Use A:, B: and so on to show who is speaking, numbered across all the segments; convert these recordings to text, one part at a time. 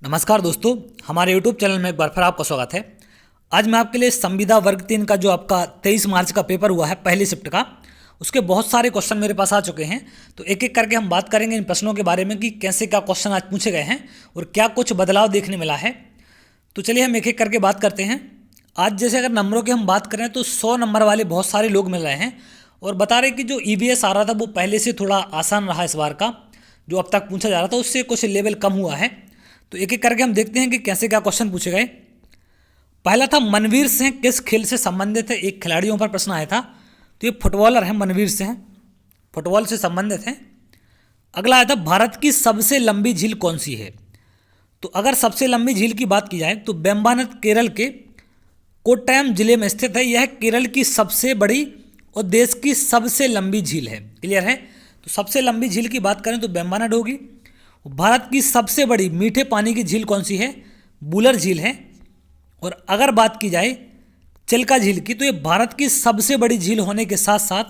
A: नमस्कार दोस्तों, हमारे YouTube चैनल में एक बार फिर आपका स्वागत है। आज मैं आपके लिए संविदा वर्ग 3 का जो आपका 23 मार्च का पेपर हुआ है पहली शिफ्ट का, उसके बहुत सारे क्वेश्चन मेरे पास आ चुके हैं। तो एक एक करके हम बात करेंगे इन प्रश्नों के बारे में कि कैसे क्या क्वेश्चन आज पूछे गए हैं और क्या कुछ बदलाव देखने मिला है। तो चलिए हम एक एक करके बात करते हैं। आज जैसे अगर नंबरों की हम बात करें तो 100 नंबर वाले बहुत सारे लोग मिल रहे हैं और बता रहे कि जो EVS आ रहा था वो पहले से थोड़ा आसान रहा इस बार का, जो अब तक पूछा जा रहा था उससे कुछ लेवल कम हुआ है। तो एक एक करके हम देखते हैं कि कैसे क्या क्वेश्चन पूछे गए। पहला था मनवीर सिंह किस खेल से संबंधित है, एक खिलाड़ियों पर प्रश्न आया था। तो ये फुटबॉलर है मनवीर सिंह, फुटबॉल से संबंधित है। अगला आया था भारत की सबसे लंबी झील कौन सी है। तो अगर सबसे लंबी झील की बात की जाए तो वेम्बानाद केरल के कोट्टयम जिले में स्थित है। यह केरल की सबसे बड़ी और देश की सबसे लंबी झील है। क्लियर है। तो सबसे लंबी झील की बात करें तो वेम्बानाड होगी। भारत की सबसे बड़ी मीठे पानी की झील कौन सी है, बुलर झील है। और अगर बात की जाए चिल्का झील की तो ये भारत की सबसे बड़ी झील होने के साथ साथ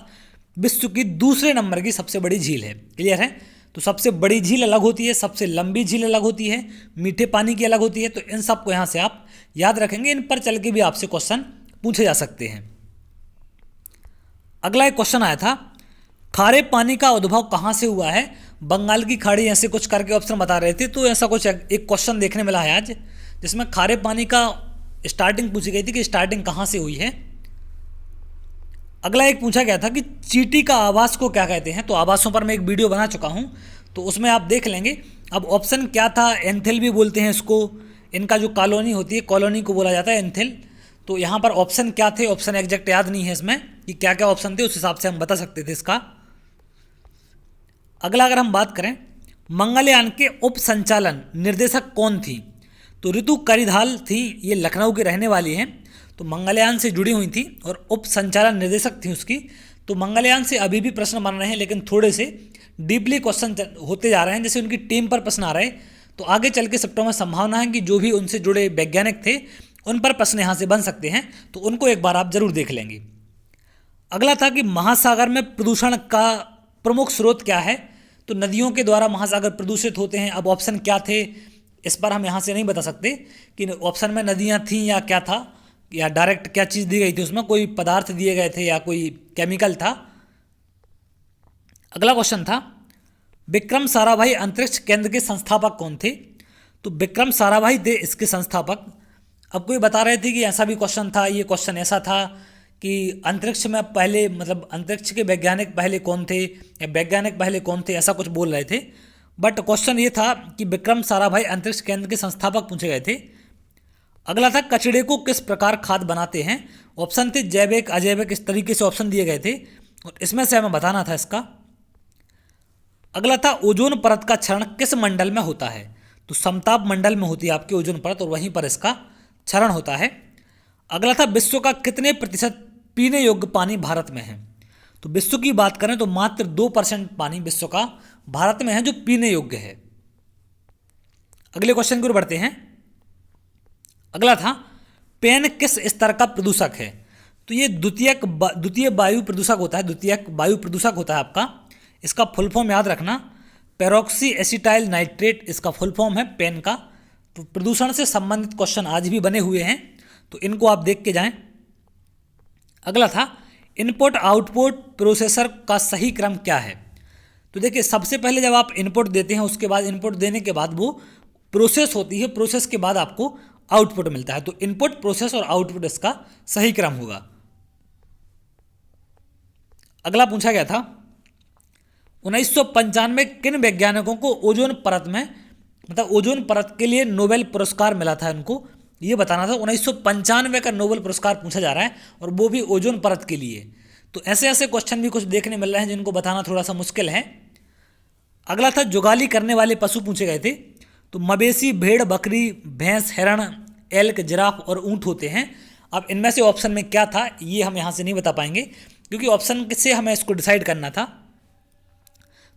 A: विश्व की दूसरे नंबर की सबसे बड़ी झील है। क्लियर है। तो सबसे बड़ी झील अलग होती है, सबसे लंबी झील अलग होती है, मीठे पानी की अलग होती है। तो इन सबको यहाँ से आप याद रखेंगे, इन पर चल के भी आपसे क्वेश्चन पूछे जा सकते हैं। अगला एक क्वेश्चन आया था खारे पानी का उद्भव कहाँ से हुआ है, बंगाल की खाड़ी, ऐसे कुछ करके ऑप्शन बता रहे थे। तो ऐसा कुछ एक क्वेश्चन देखने मिला है आज जिसमें खारे पानी का स्टार्टिंग पूछी गई थी कि स्टार्टिंग कहाँ से हुई है। अगला एक पूछा गया था कि चींटी का आवास को क्या कहते हैं। तो आवासों पर मैं एक वीडियो बना चुका हूँ, तो उसमें आप देख लेंगे। अब ऑप्शन क्या था, एंथेल भी बोलते हैं इसको, इनका जो कॉलोनी होती है कॉलोनी को बोला जाता है एंथेल। तो यहाँ पर ऑप्शन क्या थे, ऑप्शन एग्जैक्ट याद नहीं है इसमें कि क्या क्या ऑप्शन थे, उस हिसाब से हम बता सकते थे इसका। अगला अगर हम बात करें मंगलयान के उप संचालन निर्देशक कौन थी, तो ऋतु करिधाल थी, ये लखनऊ की रहने वाली हैं। तो मंगलयान से जुड़ी हुई थी और उप संचालन निर्देशक थी उसकी। तो मंगलयान से अभी भी प्रश्न बन रहे हैं, लेकिन थोड़े से डीपली क्वेश्चन होते जा रहे हैं। जैसे उनकी टीम पर प्रश्न आ रहे हैं, तो आगे चल के शिफ्टों में संभावना है कि जो भी उनसे जुड़े वैज्ञानिक थे उन पर प्रश्न यहाँ से बन सकते हैं। तो उनको एक बार आप जरूर देख लेंगे। अगला था कि महासागर में प्रदूषण का प्रमुख स्रोत क्या है। तो नदियों के द्वारा महासागर प्रदूषित होते हैं। अब ऑप्शन क्या थे इस पर हम यहाँ से नहीं बता सकते कि ऑप्शन में नदियाँ थीं या क्या था, या डायरेक्ट क्या चीज़ दी गई थी, उसमें कोई पदार्थ दिए गए थे या कोई केमिकल था। अगला क्वेश्चन था विक्रम साराभाई अंतरिक्ष केंद्र के संस्थापक कौन थे। तो विक्रम साराभाई थे इसके संस्थापक। अब कोई बता रहे थे कि ऐसा भी क्वेश्चन था, ये क्वेश्चन ऐसा था कि अंतरिक्ष में पहले, मतलब अंतरिक्ष के वैज्ञानिक पहले कौन थे या वैज्ञानिक पहले कौन थे, ऐसा कुछ बोल रहे थे। बट क्वेश्चन ये था कि विक्रम साराभाई अंतरिक्ष केंद्र के संस्थापक पूछे गए थे। अगला था कचड़े को किस प्रकार खाद बनाते हैं। ऑप्शन थे जैविक, अजैविक, इस तरीके से ऑप्शन दिए गए थे और इसमें से हमें बताना था इसका। अगला था ओजोन परत का क्षरण किस मंडल में होता है। तो समताप मंडल में होती है आपकी ओजोन परत और वहीं पर इसका क्षरण होता है। अगला था विश्व का कितने प्रतिशत पीने योग्य पानी भारत में है। तो विश्व की बात करें तो मात्र 2% पानी विश्व का भारत में है जो पीने योग्य है। अगले क्वेश्चन की ओर बढ़ते हैं। अगला था पेन किस स्तर का प्रदूषक है। तो ये द्वितीय वायु प्रदूषक होता है, द्वितीयक वायु प्रदूषक होता है आपका। इसका फुल फॉर्म याद रखना, पेरोक्सी एसिटाइल नाइट्रेट इसका फुल फॉर्म है पेन का। तो प्रदूषण से संबंधित क्वेश्चन आज भी बने हुए हैं, तो इनको आप देख के जाएं। अगला था इनपुट आउटपुट प्रोसेसर का सही क्रम क्या है। तो देखिए सबसे पहले जब आप इनपुट देते हैं उसके बाद इनपुट देने के बाद वो प्रोसेस होती है, प्रोसेस के बाद आपको आउटपुट मिलता है। तो इनपुट, प्रोसेस और आउटपुट इसका सही क्रम होगा। अगला पूछा गया था 1995 में किन वैज्ञानिकों को ओजोन परत में, मतलब ओजोन परत के लिए नोबेल पुरस्कार मिला था इनको, ये बताना था। 1995 का नोबेल पुरस्कार पूछा जा रहा है और वो भी ओजोन परत के लिए। तो ऐसे ऐसे क्वेश्चन भी कुछ देखने मिल रहे हैं जिनको बताना थोड़ा सा मुश्किल है। अगला था जुगाली करने वाले पशु पूछे गए थे। तो मवेशी, भेड़, बकरी, भैंस, हिरण, एल्क, जिराफ और ऊंट होते हैं। अब इनमें से ऑप्शन में क्या था ये हम यहाँ से नहीं बता पाएंगे क्योंकि ऑप्शन से हमें इसको डिसाइड करना था।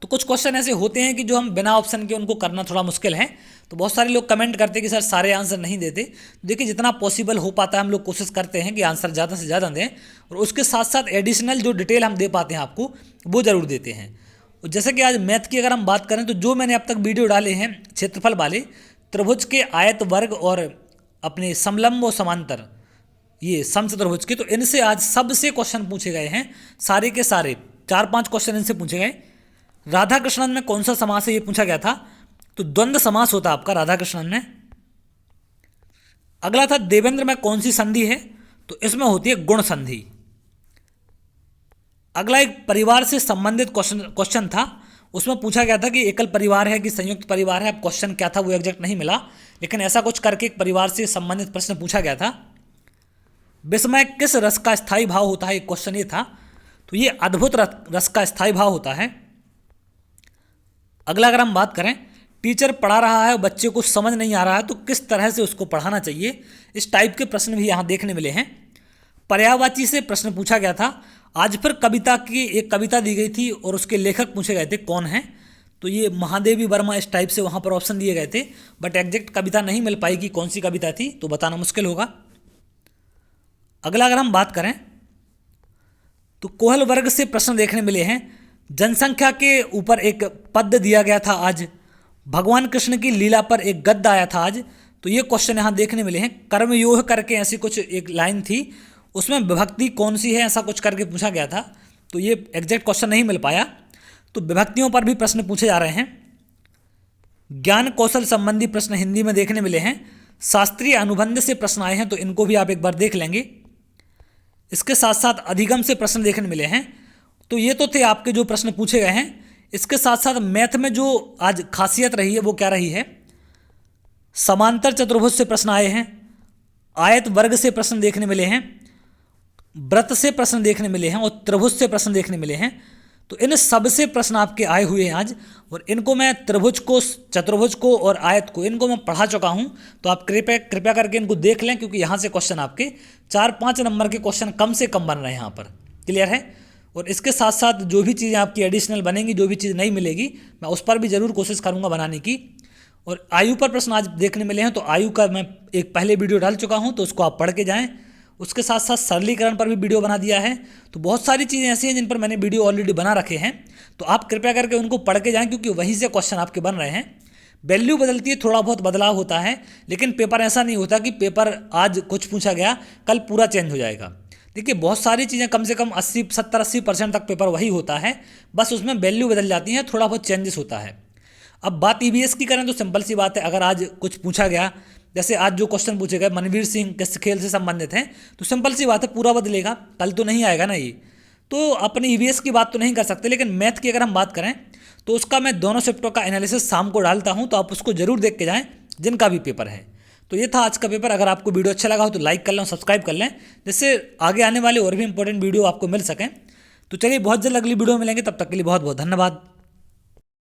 A: तो कुछ क्वेश्चन ऐसे होते हैं कि जो हम बिना ऑप्शन के उनको करना थोड़ा मुश्किल है। तो बहुत सारे लोग कमेंट करते हैं कि सर सारे आंसर नहीं देते। देखिए जितना पॉसिबल हो पाता है हम लोग कोशिश करते हैं कि आंसर ज़्यादा से ज़्यादा दें और उसके साथ साथ एडिशनल जो डिटेल हम दे पाते हैं आपको वो ज़रूर देते हैं। और जैसे कि आज मैथ की अगर हम बात करें तो जो मैंने अब तक वीडियो डाले हैं क्षेत्रफल वाले, त्रिभुज के आयत वर्ग और अपने समलंब और समांतर ये समचतुर्भुज के, तो इनसे आज सबसे क्वेश्चन पूछे गए हैं, सारे के सारे 4-5 क्वेश्चन इनसे पूछे गए। राधा कृष्णन में कौन सा समास है ये पूछा गया था, तो द्वंद्व समास होता आपका राधा कृष्णन में। अगला था देवेंद्र में कौन सी संधि है, तो इसमें होती है गुण संधि। अगला एक परिवार से संबंधित क्वेश्चन था, उसमें पूछा गया था कि एकल परिवार है कि संयुक्त परिवार है। अब क्वेश्चन क्या था वो एग्जैक्ट नहीं मिला, लेकिन ऐसा कुछ करके एक परिवार से संबंधित प्रश्न पूछा गया था। विस्मय किस रस का स्थायी भाव होता है, एक क्वेश्चन ये था, तो ये अद्भुत रस का स्थायी भाव होता है। अगला अगर हम बात करें, टीचर पढ़ा रहा है और बच्चे को समझ नहीं आ रहा है तो किस तरह से उसको पढ़ाना चाहिए, इस टाइप के प्रश्न भी यहाँ देखने मिले हैं। पर्यायवाची से प्रश्न पूछा गया था। आज फिर कविता की एक कविता दी गई थी और उसके लेखक पूछे गए थे कौन हैं, तो ये महादेवी वर्मा, इस टाइप से वहाँ पर ऑप्शन दिए गए थे, बट एग्जैक्ट कविता नहीं मिल पाएगी कौन सी कविता थी, तो बताना मुश्किल होगा। अगला अगर हम बात करें तो कोहल वर्ग से प्रश्न देखने मिले हैं। जनसंख्या के ऊपर एक पद्य दिया गया था आज, भगवान कृष्ण की लीला पर एक गद्य आया था आज, तो ये क्वेश्चन यहाँ देखने मिले हैं। कर्मयोह करके ऐसी कुछ एक लाइन थी, उसमें विभक्ति कौन सी है ऐसा कुछ करके पूछा गया था, तो ये एग्जैक्ट क्वेश्चन नहीं मिल पाया। तो विभक्तियों पर भी प्रश्न पूछे जा रहे हैं। ज्ञान कौशल संबंधी प्रश्न हिंदी में देखने मिले हैं। शास्त्रीय अनुबंध से प्रश्न आए हैं, तो इनको भी आप एक बार देख लेंगे। इसके साथ साथ अधिगम से प्रश्न देखने मिले हैं। तो ये तो थे आपके जो प्रश्न पूछे गए हैं। इसके साथ साथ मैथ में जो आज खासियत रही है वो क्या रही है, समांतर चतुर्भुज से प्रश्न आए हैं, आयत वर्ग से प्रश्न देखने मिले हैं, वृत्त से प्रश्न देखने मिले हैं और त्रिभुज से प्रश्न देखने मिले हैं। तो इन सब से प्रश्न आपके आए हुए हैं आज, और इनको मैं त्रिभुज को, चतुर्भुज को और आयत को, इनको मैं पढ़ा चुका हूं, तो आप कृपया करके इनको देख लें, क्योंकि यहाँ से क्वेश्चन आपके 4-5 नंबर के क्वेश्चन कम से कम बन रहे हैं यहाँ पर। क्लियर है। और इसके साथ साथ जो भी चीज़ें आपकी एडिशनल बनेंगी, जो भी चीज़ नहीं मिलेगी, मैं उस पर भी ज़रूर कोशिश करूँगा बनाने की। और आयु पर प्रश्न आज देखने मिले हैं, तो आयु का मैं एक पहले वीडियो डाल चुका हूँ, तो उसको आप पढ़ के जाएँ। उसके साथ साथ सरलीकरण पर भी वीडियो बना दिया है। तो बहुत सारी चीज़ें ऐसी हैं जिन पर मैंने वीडियो ऑलरेडी बना रखे हैं, तो आप कृपया करके उनको पढ़ के जाएं, क्योंकि वहीं से क्वेश्चन आपके बन रहे हैं। वैल्यू बदलती है, थोड़ा बहुत बदलाव होता है, लेकिन पेपर ऐसा नहीं होता कि पेपर आज कुछ पूछा गया कल पूरा चेंज हो जाएगा। देखिए बहुत सारी चीज़ें कम से कम 70-80% तक पेपर वही होता है, बस उसमें वैल्यू बदल जाती है, थोड़ा बहुत चेंजेस होता है। अब बात ईवीएस की करें तो सिंपल सी बात है, अगर आज कुछ पूछा गया, जैसे आज जो क्वेश्चन पूछे गए मनवीर सिंह किस खेल से संबंधित हैं, तो सिंपल सी बात है पूरा बदलेगा, कल तो नहीं आएगा ना ये। तो अपने ईवीएस की बात तो नहीं कर सकते, लेकिन मैथ की अगर हम बात करें तो उसका मैं दोनों शिफ्टों का एनालिसिस शाम को डालता हूं, तो आप उसको जरूर देख के जाएं जिनका भी पेपर है। तो ये था आज का पेपर। अगर आपको वीडियो अच्छा लगा हो तो लाइक कर लें, सब्सक्राइब कर लें, जिससे आगे आने वाले और भी इंपॉर्टेंट वीडियो आपको मिल सकें। तो चलिए बहुत जल्द अगली वीडियो में मिलेंगे, तब तक के लिए बहुत बहुत धन्यवाद।